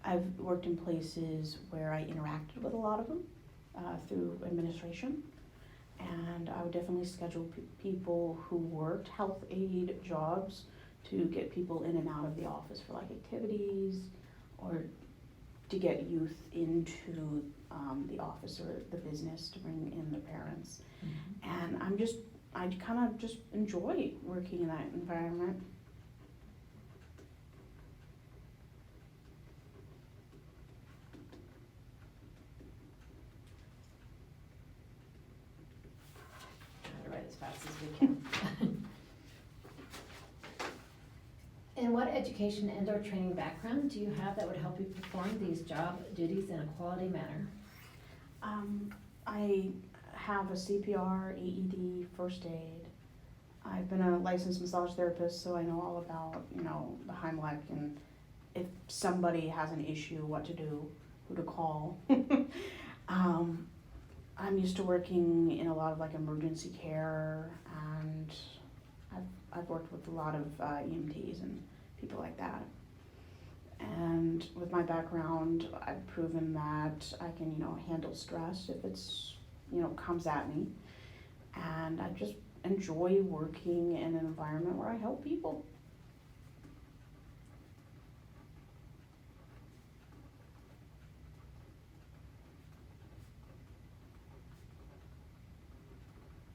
I've worked in places where I interacted with a lot of them through administration. And I would definitely schedule people who worked health aid jobs to get people in and out of the office for like activities or to get youth into the office or the business to bring in their parents. And I kind of just enjoy working in that environment. Trying to write as fast as we can. And what education and or training background do you have that would help you perform these job duties in a quality manner? I have a CPR, AED, first aid. I've been a licensed massage therapist, so I know all about, the Heimlich and if somebody has an issue, what to do, who to call. I'm used to working in a lot of like emergency care, and I've worked with a lot of EMTs and people like that. And with my background, I've proven that I can, handle stress if it's, comes at me. And I just enjoy working in an environment where I help people.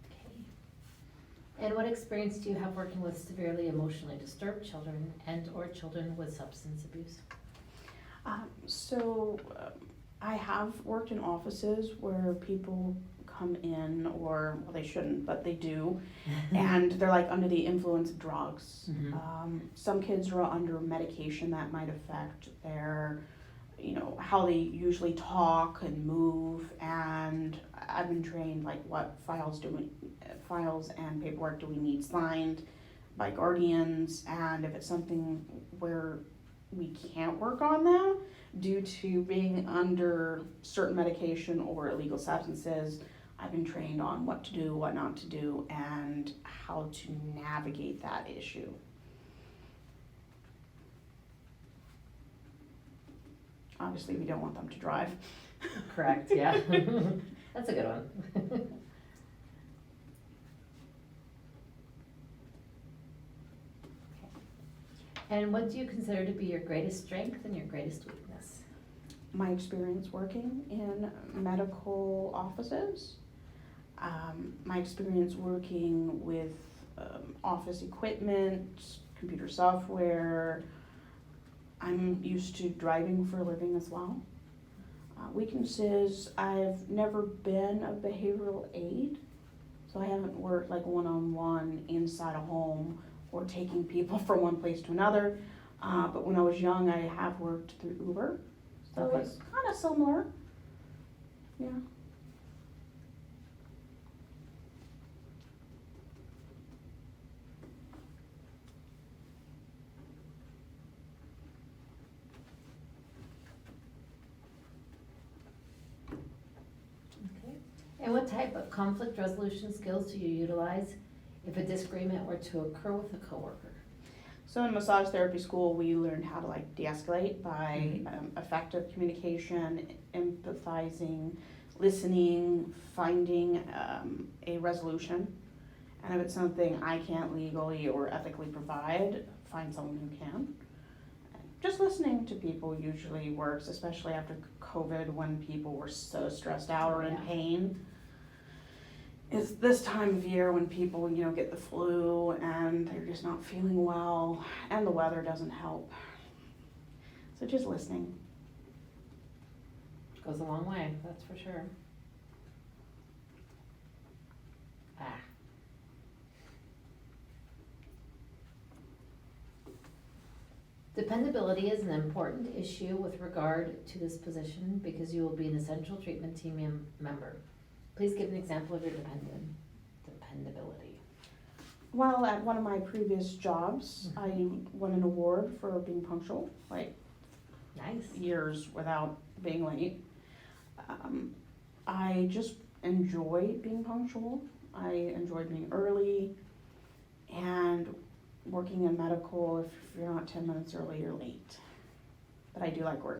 Okay. And what experience do you have working with severely emotionally disturbed children and or children with substance abuse? I have worked in offices where people come in, or, well, they shouldn't, but they do, and they're like under the influence of drugs. Some kids are under medication that might affect their, how they usually talk and move, and I've been trained like what files and paperwork do we need signed by guardians, and if it's something where we can't work on them due to being under certain medication or illegal substances, I've been trained on what to do, what not to do, and how to navigate that issue. Obviously, we don't want them to drive. Correct, yeah. That's a good one. And what do you consider to be your greatest strength and your greatest weakness? My experience working in medical offices, my experience working with office equipment, computer software. I'm used to driving for a living as well. Weaknesses, I've never been a behavioral aide, so I haven't worked like one-on-one inside a home or taking people from one place to another. But when I was young, I have worked through Uber, so Okay. it's kind of similar. Yeah. Okay. And what type of conflict resolution skills do you utilize if a disagreement were to occur with a coworker? So in massage therapy school, we learned how to like de-escalate by effective communication, empathizing, listening, finding a resolution. And if it's something I can't legally or ethically provide, find someone who can. Just listening to people usually works, especially after COVID when people were so stressed out or in pain. It's this time of year when people, get the flu and they're just not feeling well, and the weather doesn't help. So just listening. Goes a long way, that's for sure. Dependability is an important issue with regard to this position because you will be an essential treatment team member. Please give an example of your dependability. Well, at one of my previous jobs, I won an award for being punctual, like Nice. years without being late. I just enjoy being punctual. I enjoy being early, and working in medical, if you're not 10 minutes early, you're late. But I do like working